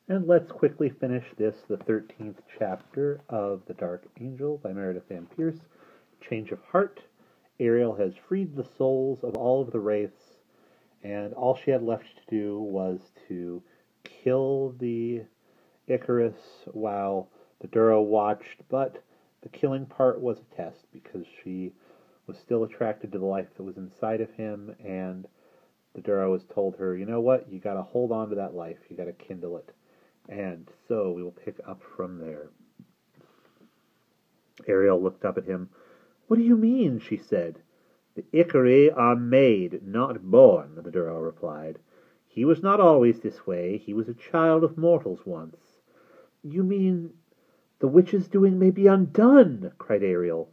And let's quickly finish this, the 13th chapter of The Dark Angel by Meredith and Pierce. Change of Heart. Ariel has freed the souls of all of the wraiths, and all she had left to do was to kill the Icarus while the Duro watched, but the killing part was a test because she was still attracted to the life that was inside of him, and the Duro has told her, you know what, you gotta hold on to that life, you gotta kindle it. And so we will pick up from there. Ariel looked up at him. What do you mean? She said. The Icari are made, not born, the Duro replied. He was not always this way. He was a child of mortals once. You mean the witch's doing may be undone? Cried Ariel.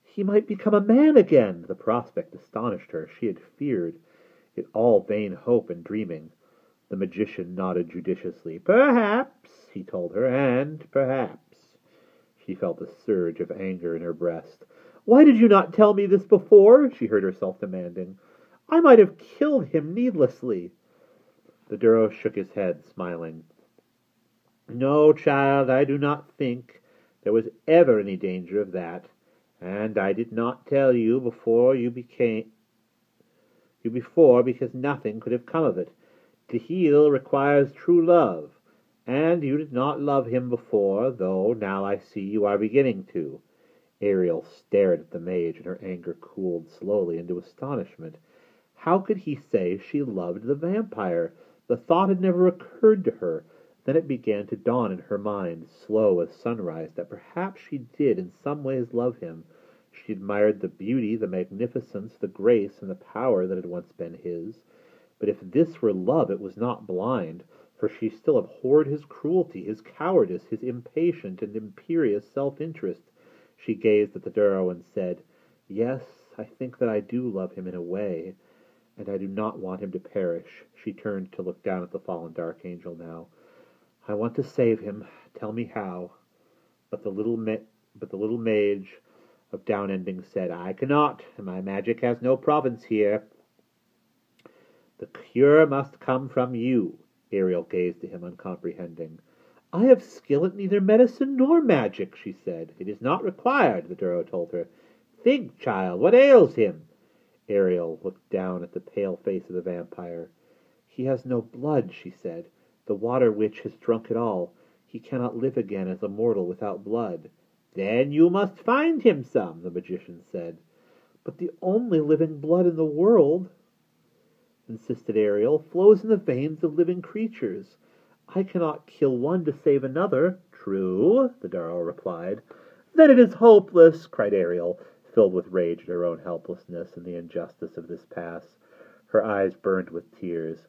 He might become a man again. The prospect astonished her. She had feared it all vain hope and dreaming. The magician nodded judiciously. Perhaps, he told her, and perhaps. She felt a surge of anger in her breast. Why did you not tell me this before? She heard herself demanding. I might have killed him needlessly. The Duro shook his head, smiling. No, child, I do not think there was ever any danger of that, and I did not tell you before because nothing could have come of it. To heal requires true love, and you did not love him before, though now I see you are beginning to. Ariel stared at the mage, and her anger cooled slowly into astonishment. How could he say she loved the vampire? The thought had never occurred to her. Then it began to dawn in her mind, slow as sunrise, that perhaps she did in some ways love him. She admired the beauty, the magnificence, the grace, and the power that had once been his. But if this were love, it was not blind, for she still abhorred his cruelty, his cowardice, his impatient and imperious self-interest. She gazed at the Duro and said, Yes, I think that I do love him in a way, and I do not want him to perish. She turned to look down at the fallen Darkangel now. I want to save him. Tell me how. But the little mage of Downending said, I cannot, and my magic has no province here. The cure must come from you. Ariel gazed at him, uncomprehending. I have skill at neither medicine nor magic, she said. It is not required, the Duro told her. Think, child, what ails him? Ariel looked down at the pale face of the vampire. He has no blood, she said. The water witch has drunk it all. He cannot live again as a mortal without blood. Then you must find him some, the magician said. But the only living blood in the world, insisted Ariel, flows in the veins of living creatures. I cannot kill one to save another. True, the Duro replied. Then it is hopeless, cried Ariel, filled with rage at her own helplessness and the injustice of this pass. Her eyes burned with tears.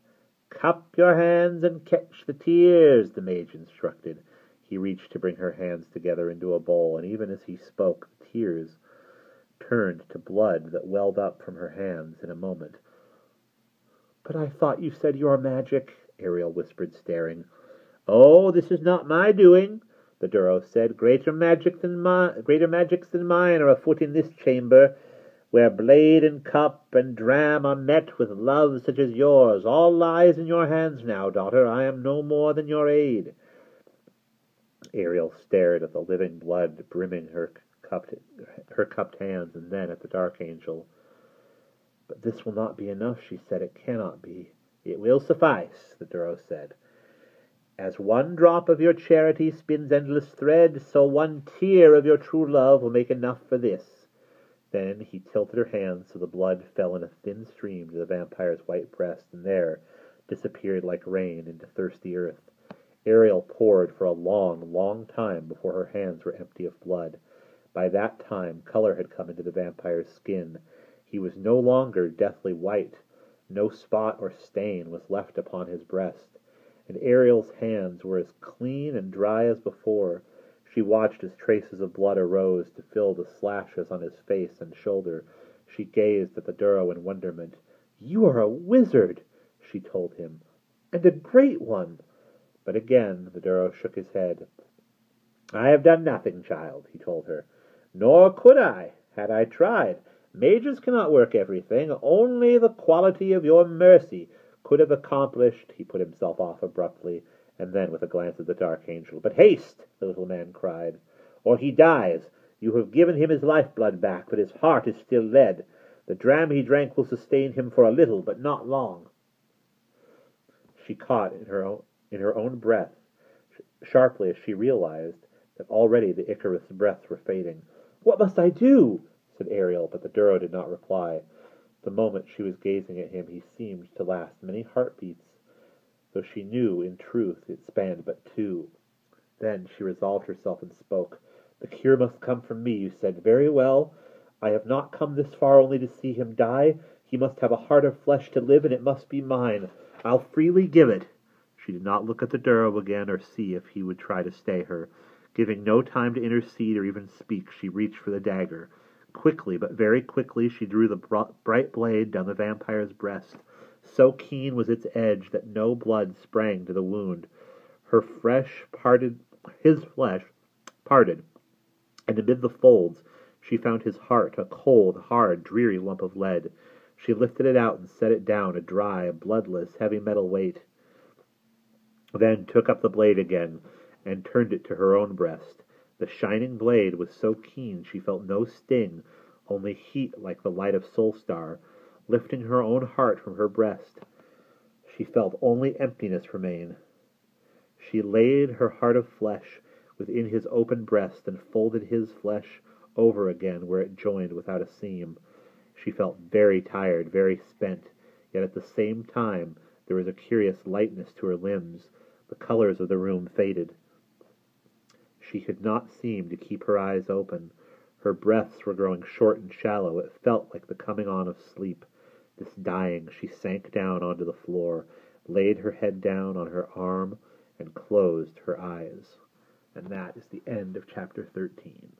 Cup your hands and catch the tears, the mage instructed. He reached to bring her hands together into a bowl, and even as he spoke, the tears turned to blood that welled up from her hands in a moment. But I thought you said your magic, Ariel whispered, staring. Oh, this is not my doing, the Duro said. Greater magics than mine are afoot in this chamber, where blade and cup and dram are met with love such as yours. All lies in your hands now, daughter. I am no more than your aid. Ariel stared at the living blood brimming her cupped hands, and then at the Darkangel. But this will not be enough, she said. It cannot be. It will suffice, the Duro said. As one drop of your charity spins endless thread, so one tear of your true love will make enough for this. Then he tilted her hands so the blood fell in a thin stream to the vampire's white breast, and there disappeared like rain into thirsty earth. Ariel poured for a long, long time before her hands were empty of blood. By that time color had come into the vampire's skin. He was no longer deathly white. No spot or stain was left upon his breast, and Ariel's hands were as clean and dry as before. She watched as traces of blood arose to fill the slashes on his face and shoulder. She gazed at the Duro in wonderment. You are a wizard, she told him, and a great one. But again the Duro shook his head. I have done nothing, child, he told her. Nor could I, had I tried. Mages cannot work everything. Only the quality of your mercy could have accomplished. He put himself off abruptly And then, with a glance at the Darkangel, "But haste!" the little man cried, "or he dies. You have given him his lifeblood back, but his heart is still lead. The dram he drank will sustain him for a little, but not long." She caught in her own breath sharply as she realized that already the Icarus breaths were fading. "What must I do?" said Ariel, but the Duro did not reply. The moment she was gazing at him, he seemed to last many heartbeats, though she knew, in truth, it spanned but two. Then she resolved herself and spoke. "The cure must come from me," you said. "Very well. I have not come this far only to see him die. He must have a heart of flesh to live, and it must be mine. I'll freely give it." She did not look at the Duro again or see if he would try to stay her. Giving no time to intercede or even speak, she reached for the dagger. Quickly, but very quickly, she drew the bright blade down the vampire's breast. So keen was its edge that no blood sprang to the wound. His flesh parted, and amid the folds she found his heart, a cold, hard, dreary lump of lead. She lifted it out and set it down, a dry, bloodless, heavy metal weight. Then took up the blade again and turned it to her own breast. The shining blade was so keen she felt no sting, only heat like the light of Solstar. Lifting her own heart from her breast, she felt only emptiness remain. She laid her heart of flesh within his open breast and folded his flesh over again where it joined without a seam. She felt very tired, very spent, yet at the same time there was a curious lightness to her limbs. The colors of the room faded. She could not seem to keep her eyes open. Her breaths were growing short and shallow. It felt like the coming on of sleep. This dying, she sank down onto the floor, laid her head down on her arm, and closed her eyes. And that is the end of chapter 13.